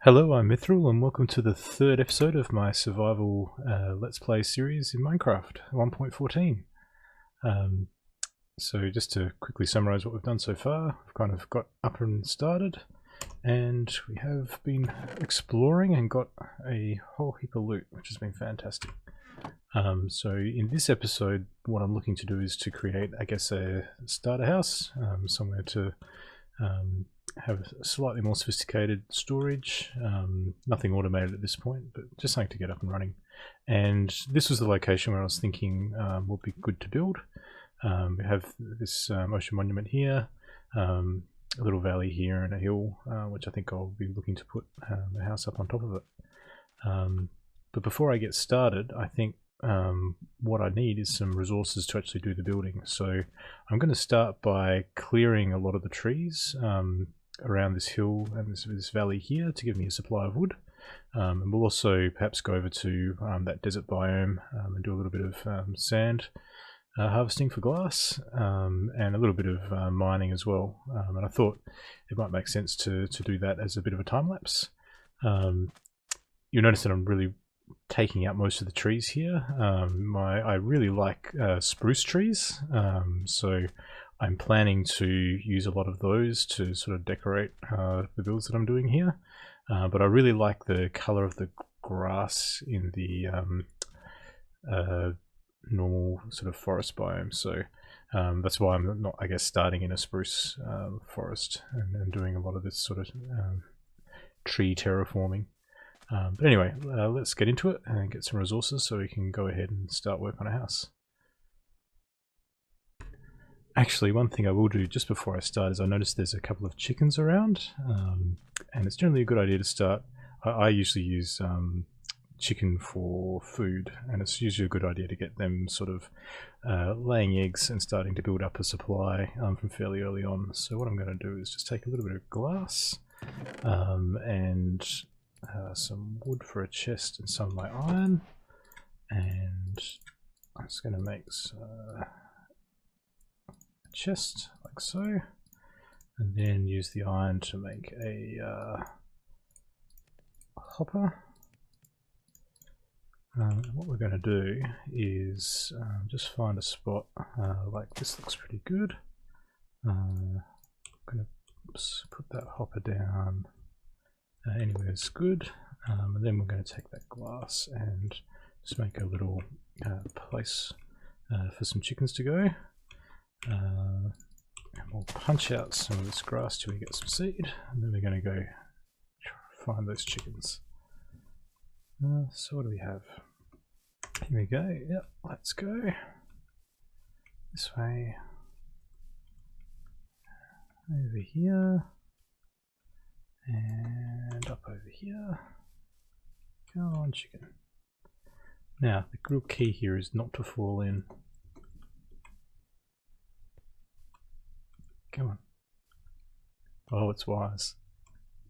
Hello, I'm Mithril, and welcome to the third episode of my survival Let's Play series in Minecraft 1.14. So just to quickly summarize what we've done so far, we've kind of got up and started, and we have been exploring and got a whole heap of loot, which has been fantastic. So in this episode, what I'm looking to do is to create, I guess, a starter house, somewhere to have a slightly more sophisticated storage, nothing automated at this point, but just something to get up and running. And this was the location where I was thinking would be good to build. We have this ocean monument here, a little valley here and a hill, which I think I'll be looking to put a house up on top of it. But before I get started, I think what I need is some resources to actually do the building. So I'm going to start by clearing a lot of the trees around this hill and this valley here to give me a supply of wood. And we'll also perhaps go over to that desert biome and do a little bit of sand harvesting for glass, and a little bit of mining as well. And I thought it might make sense to do that as a bit of a time lapse. You'll notice that I'm really taking out most of the trees here. I really like spruce trees, so I'm planning to use a lot of those to sort of decorate the builds that I'm doing here. But I really like the color of the grass in the normal sort of forest biome, so that's why I'm not, I guess, starting in a spruce forest and doing a lot of this sort of tree terraforming. But anyway, let's get into it and get some resources so we can go ahead and start work on a house. Actually, one thing I will do just before I start is I noticed there's a couple of chickens around, and it's generally a good idea to start. I usually use chicken for food, and it's usually a good idea to get them sort of laying eggs and starting to build up a supply from fairly early on. So what I'm going to do is just take a little bit of glass and some wood for a chest and some of my iron, and I'm just going to make a chest like so, and then use the iron to make a hopper. What we're going to do is just find a spot like this. Looks pretty good. I'm going to put that hopper down anywhere is good, and then we're going to take that glass and just make a little place for some chickens to go, and we'll punch out some of this grass till we get some seed, and then we're going to go find those chickens. So what do we have? Here we go. Yep, let's go this way, over here, and up over here. Come on, chicken. Now, the real key here is not to fall in. Come on. Oh, it's wise.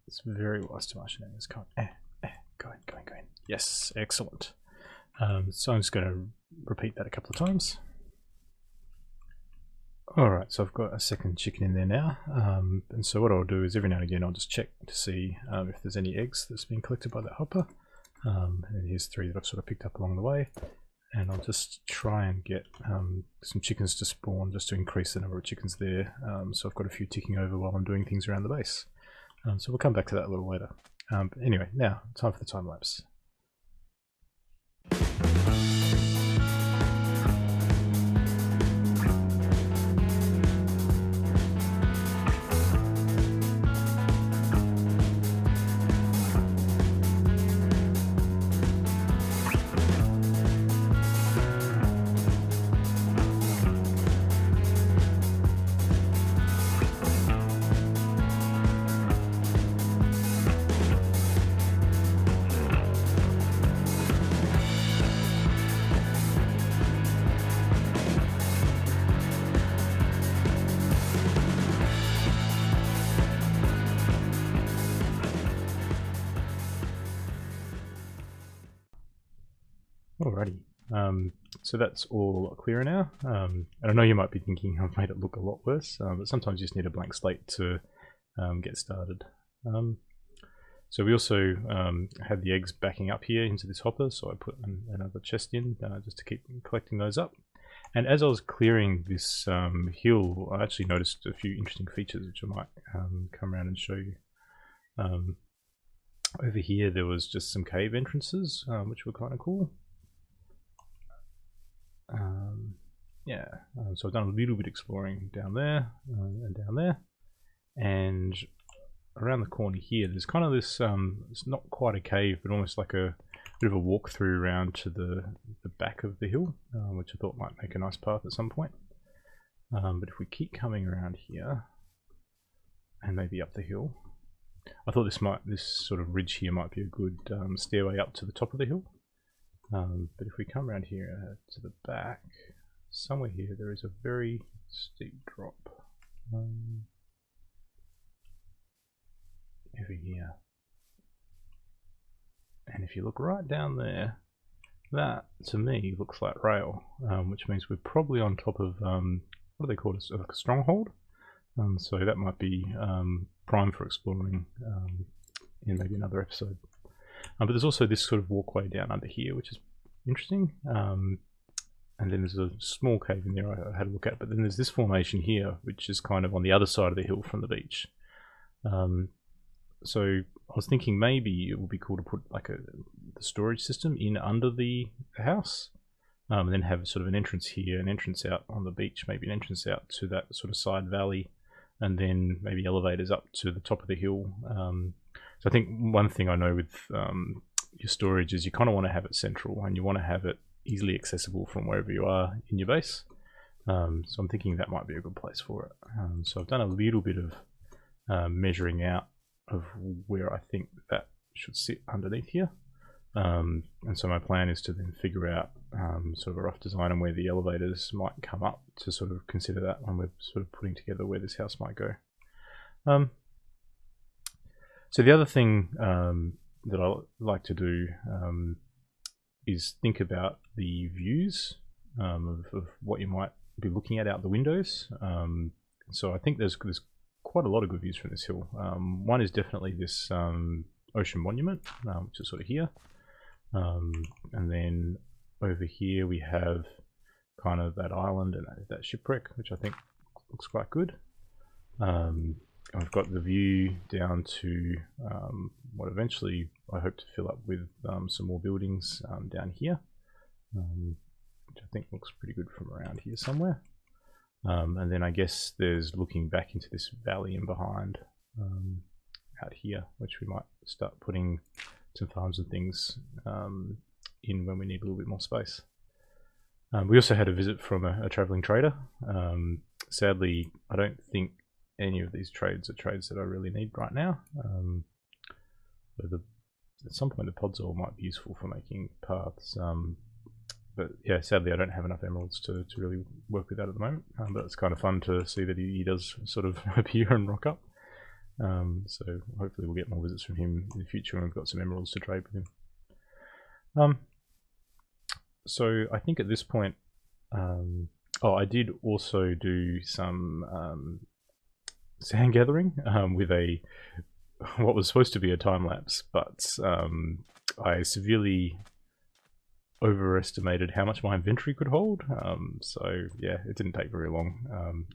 It's very wise to march in. It's going. Going. Yes, excellent. So I'm just going to repeat that a couple of times. Alright, so I've got a second chicken in there now, and so what I'll do is every now and again I'll just check to see if there's any eggs that's been collected by that hopper, and here's 3 that I've sort of picked up along the way, and I'll just try and get some chickens to spawn just to increase the number of chickens there, so I've got a few ticking over while I'm doing things around the base. So we'll come back to that a little later. But anyway, now time for the time lapse. Alrighty, so that's all clear now, and I know you might be thinking I've made it look a lot worse, but sometimes you just need a blank slate to get started. So we also had the eggs backing up here into this hopper, so I put another chest in just to keep collecting those up. And as I was clearing this hill, I actually noticed a few interesting features which I might come around and show you. Over here there was just some cave entrances, which were kind of cool. Yeah, so I've done a little bit exploring down there and down there. And around the corner here, there's kind of this, it's not quite a cave, but almost like a bit of a walkthrough around to the back of the hill, which I thought might make a nice path at some point. But if we keep coming around here, and maybe up the hill, I thought this sort of ridge here might be a good stairway up to the top of the hill. But if we come around here to the back, somewhere here there is a very steep drop. Over here. And if you look right down there, that to me looks like rail, which means we're probably on top of, what do they call it, like a stronghold? So that might be prime for exploring in maybe another episode. But there's also this sort of walkway down under here, which is interesting. And then there's a small cave in there I had a look at, but then there's this formation here, which is kind of on the other side of the hill from the beach. So I was thinking maybe it would be cool to put like the storage system in under the house, and then have sort of an entrance here, an entrance out on the beach, maybe an entrance out to that sort of side valley, and then maybe elevators up to the top of the hill. So I think one thing I know with your storage is you kind of want to have it central, and you want to have it easily accessible from wherever you are in your base. So I'm thinking that might be a good place for it. So I've done a little bit of measuring out of where I think that should sit underneath here. And so my plan is to then figure out sort of a rough design on where the elevators might come up, to sort of consider that when we're sort of putting together where this house might go. So the other thing that I like to do is think about the views of what you might be looking at out the windows. So I think there's quite a lot of good views from this hill. One is definitely this ocean monument, which is sort of here. And then over here we have kind of that island and that shipwreck, which I think looks quite good. I've got the view down to what eventually I hope to fill up with some more buildings down here, which I think looks pretty good from around here somewhere. And then I guess there's looking back into this valley in behind out here, which we might start putting some farms and things in when we need a little bit more space. We also had a visit from a travelling trader. Sadly, I don't think any of these trades are trades that I really need right now. At some point the podzol might be useful for making paths. But yeah, sadly I don't have enough emeralds to really work with that at the moment. But it's kind of fun to see that he does sort of appear and rock up. So hopefully we'll get more visits from him in the future when we've got some emeralds to trade with him. So I think at this point, I did also do some sand gathering with what was supposed to be a time lapse, but I severely overestimated how much my inventory could hold. So yeah, it didn't take very long.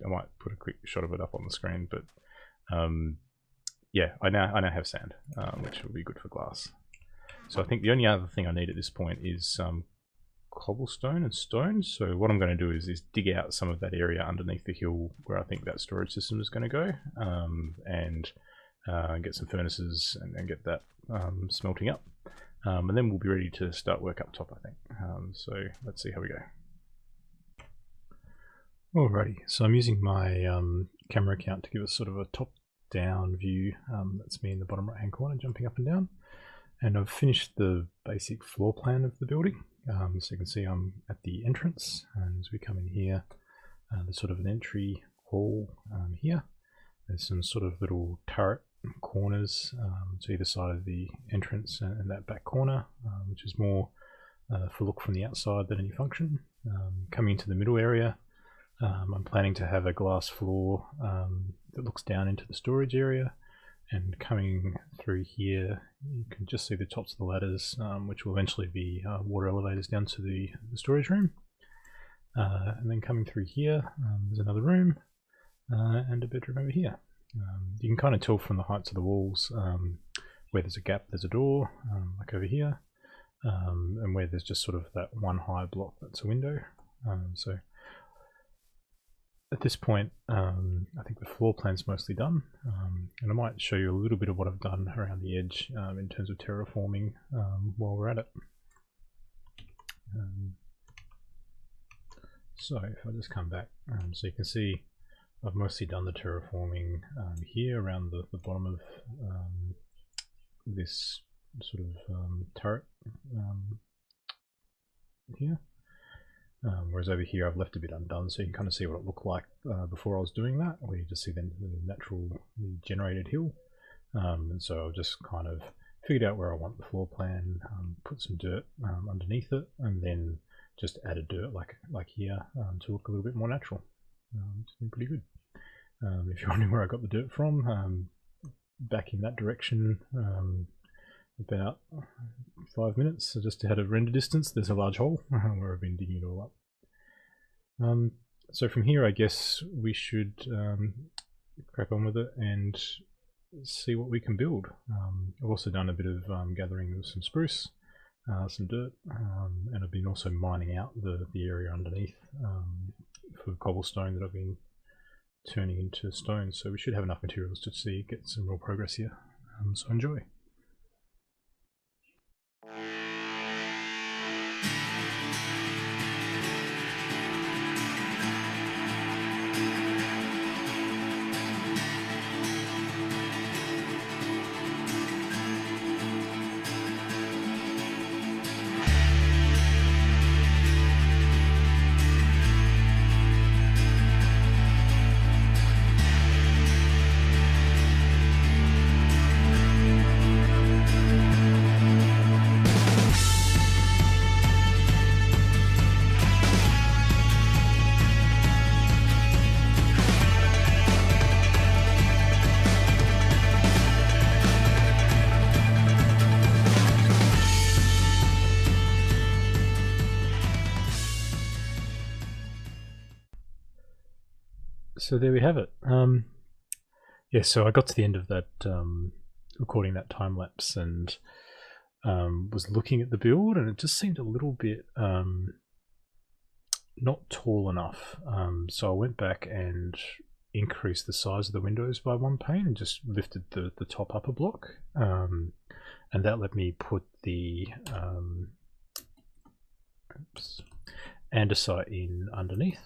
I might put a quick shot of it up on the screen, but yeah, I now have sand, which will be good for glass. So I think the only other thing I need at this point is cobblestone and stone. So what I'm going to do is dig out some of that area underneath the hill where I think that storage system is going to go, and get some furnaces and get that smelting up. And then we'll be ready to start work up top, I think. So let's see how we go. Alrighty, so I'm using my camera account to give us sort of a top-down view. That's me in the bottom right-hand corner jumping up and down. And I've finished the basic floor plan of the building. So you can see I'm at the entrance, and as we come in here, there's sort of an entry hall here. There's some sort of little turret corners to either side of the entrance and that back corner, which is more for look from the outside than any function. Coming into the middle area, I'm planning to have a glass floor that looks down into the storage area, And coming through here, you can just see the tops of the ladders, which will eventually be water elevators down to the storage room. And then coming through here, there's another room and a bedroom over here. You can kind of tell from the heights of the walls where there's a gap, there's a door, like over here, and where there's just sort of that one high block, that's a window. So at this point, I think the floor plan's mostly done, and I might show you a little bit of what I've done around the edge in terms of terraforming while we're at it. So if I just come back, so you can see I've mostly done the terraforming here around the bottom of this sort of turret here. Whereas over here I've left a bit undone, so you can kind of see what it looked like before I was doing that, where you just see the naturally generated hill. And so I've just kind of figured out where I want the floor plan, put some dirt underneath it, and then just added dirt like here to look a little bit more natural. It's been pretty good. If you're wondering where I got the dirt from, back in that direction, about 5 minutes, so just ahead of render distance, there's a large hole where I've been digging it all up. So from here, I guess we should crack on with it and see what we can build. I've also done a bit of gathering of some spruce, some dirt, and I've been also mining out the area underneath for cobblestone that I've been turning into stone. So we should have enough materials to get some real progress here. So enjoy. So there we have it. Yeah, so I got to the end of that recording that time lapse and was looking at the build, and it just seemed a little bit not tall enough. So I went back and increased the size of the windows by 1 pane and just lifted the top up a block, and that let me put the andesite in underneath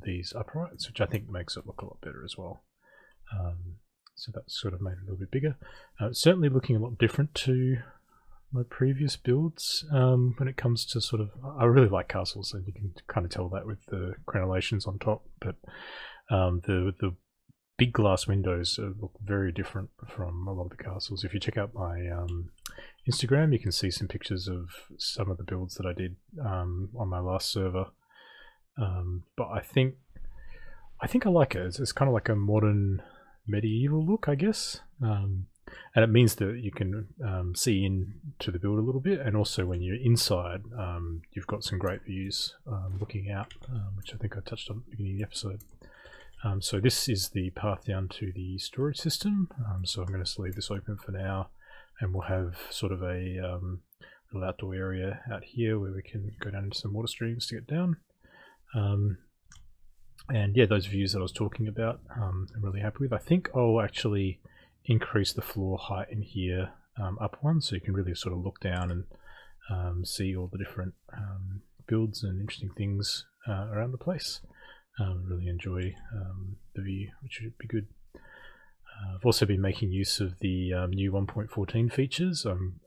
these uprights, which I think makes it look a lot better as well. So that sort of made it a little bit bigger. Certainly looking a lot different to my previous builds when it comes to sort of, I really like castles, and you can kind of tell that with the crenellations on top, but the big glass windows look very different from a lot of the castles. If you check out my Instagram, you can see some pictures of some of the builds that I did on my last server. But I think I like it. It's kind of like a modern medieval look, I guess, and it means that you can see into the build a little bit, and also when you're inside, you've got some great views looking out, which I think I touched on at the beginning of the episode. So this is the path down to the storage system, so I'm going to leave this open for now, and we'll have sort of a little outdoor area out here where we can go down into some water streams to get down. And yeah, those views that I was talking about, I'm really happy with. I think I'll actually increase the floor height in here up one, so you can really sort of look down and see all the different builds and interesting things around the place. Really enjoy the view, which should be good. I've also been making use of the new 1.14 features. I'm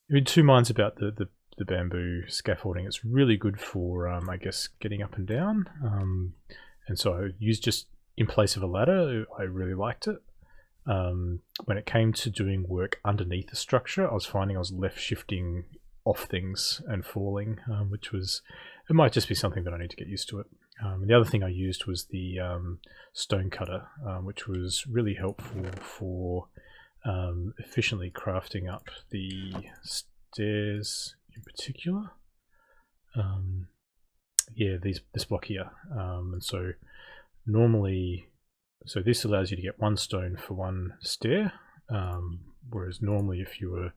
in two minds about the bamboo scaffolding. It's really good for, I guess, getting up and down. And so I used just in place of a ladder. I really liked it. When it came to doing work underneath the structure, I was finding I was left shifting off things and falling, which was, it might just be something that I need to get used to it. The other thing I used was the stone cutter, which was really helpful for efficiently crafting up the stairs in particular. Yeah, this block here, and so normally, so this allows you to get one stone for one stair, whereas normally if you were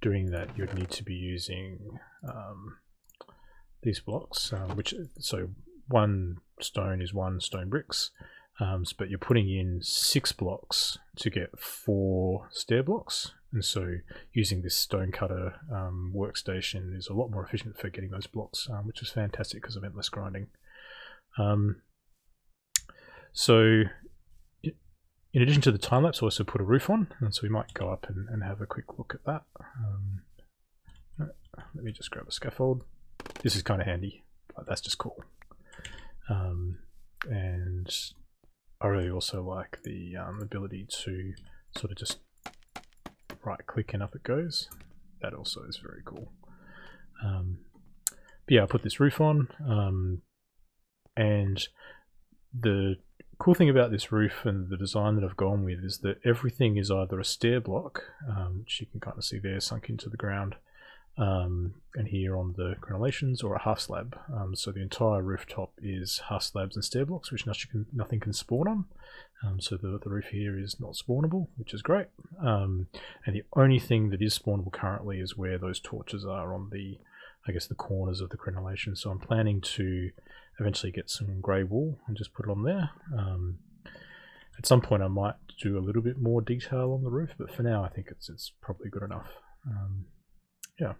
doing that you'd need to be using these blocks, which, so one stone is one stone bricks, but you're putting in 6 blocks to get 4 stair blocks, and so using this stone cutter workstation is a lot more efficient for getting those blocks, which is fantastic because it meant less grinding. So in addition to the time lapse, I also put a roof on, and so we might go up and have a quick look at that. Let me just grab a scaffold. This is kind of handy, but that's just cool. And I really also like the ability to sort of just right click and up it goes. That also is very cool. But yeah, I put this roof on, and the cool thing about this roof and the design that I've gone with is that everything is either a stair block, which you can kind of see there sunk into the ground, and here on the crenellations, or a half slab. So the entire rooftop is half slabs and stair blocks, which nothing can spawn on. So the roof here is not spawnable, which is great. And the only thing that is spawnable currently is where those torches are on the, I guess, the corners of the crenellation. So I'm planning to eventually get some grey wool and just put it on there. At some point I might do a little bit more detail on the roof, but for now I think it's probably good enough. Yeah.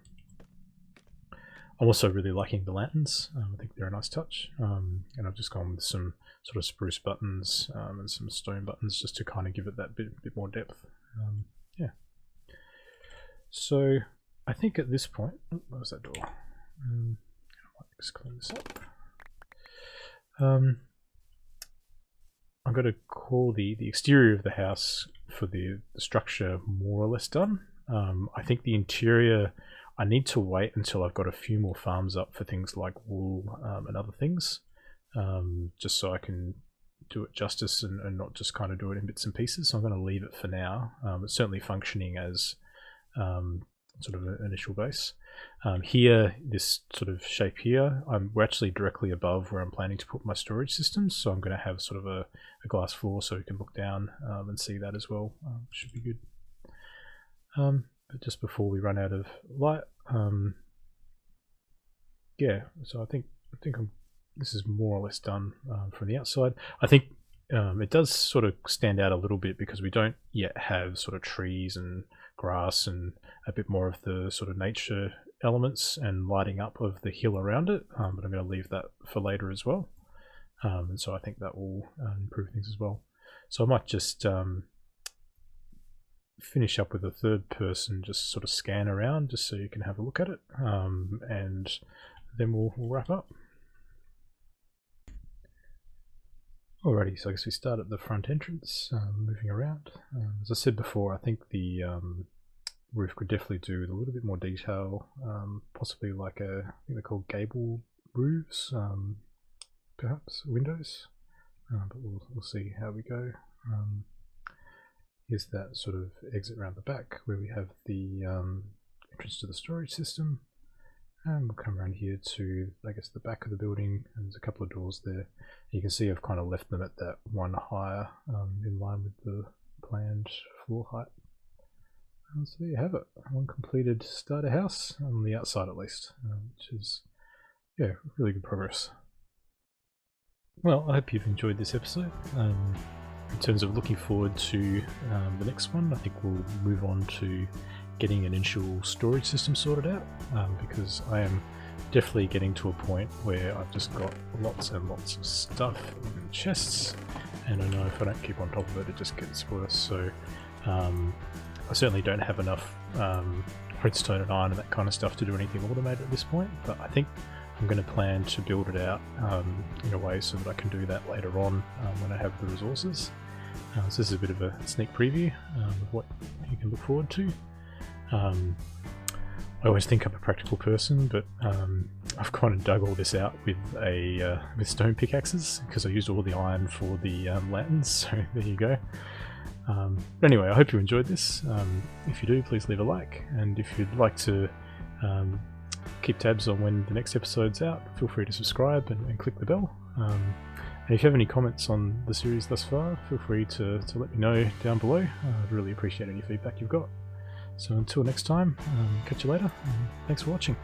I'm also really liking the lanterns. I think they're a nice touch. And I've just gone with some sort of spruce buttons and some stone buttons just to kind of give it that bit more depth. Yeah. So I think at this point, oh, what was that door? I might just clean this up. I'm going to call the exterior of the house for the structure more or less done. I think the interior, I need to wait until I've got a few more farms up for things like wool and other things, just so I can do it justice and not just kind of do it in bits and pieces. So I'm going to leave it for now. It's certainly functioning as sort of an initial base. Here, this sort of shape here, we're actually directly above where I'm planning to put my storage systems, so I'm going to have sort of a glass floor so you can look down and see that as well. Should be good. But just before we run out of light, yeah, so I think this is more or less done from the outside. I think it does sort of stand out a little bit because we don't yet have sort of trees and grass and a bit more of the sort of nature elements and lighting up of the hill around it, but I'm going to leave that for later as well. And so I think that will improve things as well. So I might just finish up with a third person, just sort of scan around just so you can have a look at it, and then we'll wrap up. Alrighty, so I guess we start at the front entrance, moving around. As I said before, I think the roof could definitely do with a little bit more detail, possibly like I think they're called gable roofs, perhaps windows, but we'll see how we go. Here's that sort of exit around the back where we have the entrance to the storage system, and we'll come around here to, I guess, the back of the building, and there's a couple of doors there. You can see I've kind of left them at that one higher, in line with the planned floor height. And so there you have it, one completed starter house, on the outside at least, which is, yeah, really good progress. Well, I hope you've enjoyed this episode. In terms of looking forward to the next one, I think we'll move on to getting an initial storage system sorted out, because I am definitely getting to a point where I've just got lots and lots of stuff in chests, and I know if I don't keep on top of it, it just gets worse. So I certainly don't have enough redstone and iron and that kind of stuff to do anything automated at this point, but I think I'm going to plan to build it out in a way so that I can do that later on when I have the resources. So this is a bit of a sneak preview of what you can look forward to. I always think I'm a practical person, but I've kind of dug all this out with stone pickaxes because I used all the iron for the lanterns. So there you go. But anyway, I hope you enjoyed this. If you do, please leave a like, and if you'd like to keep tabs on when the next episode's out, feel free to subscribe and click the bell. And if you have any comments on the series thus far, feel free to let me know down below. I'd really appreciate any feedback you've got. So until next time, catch you later, and thanks for watching.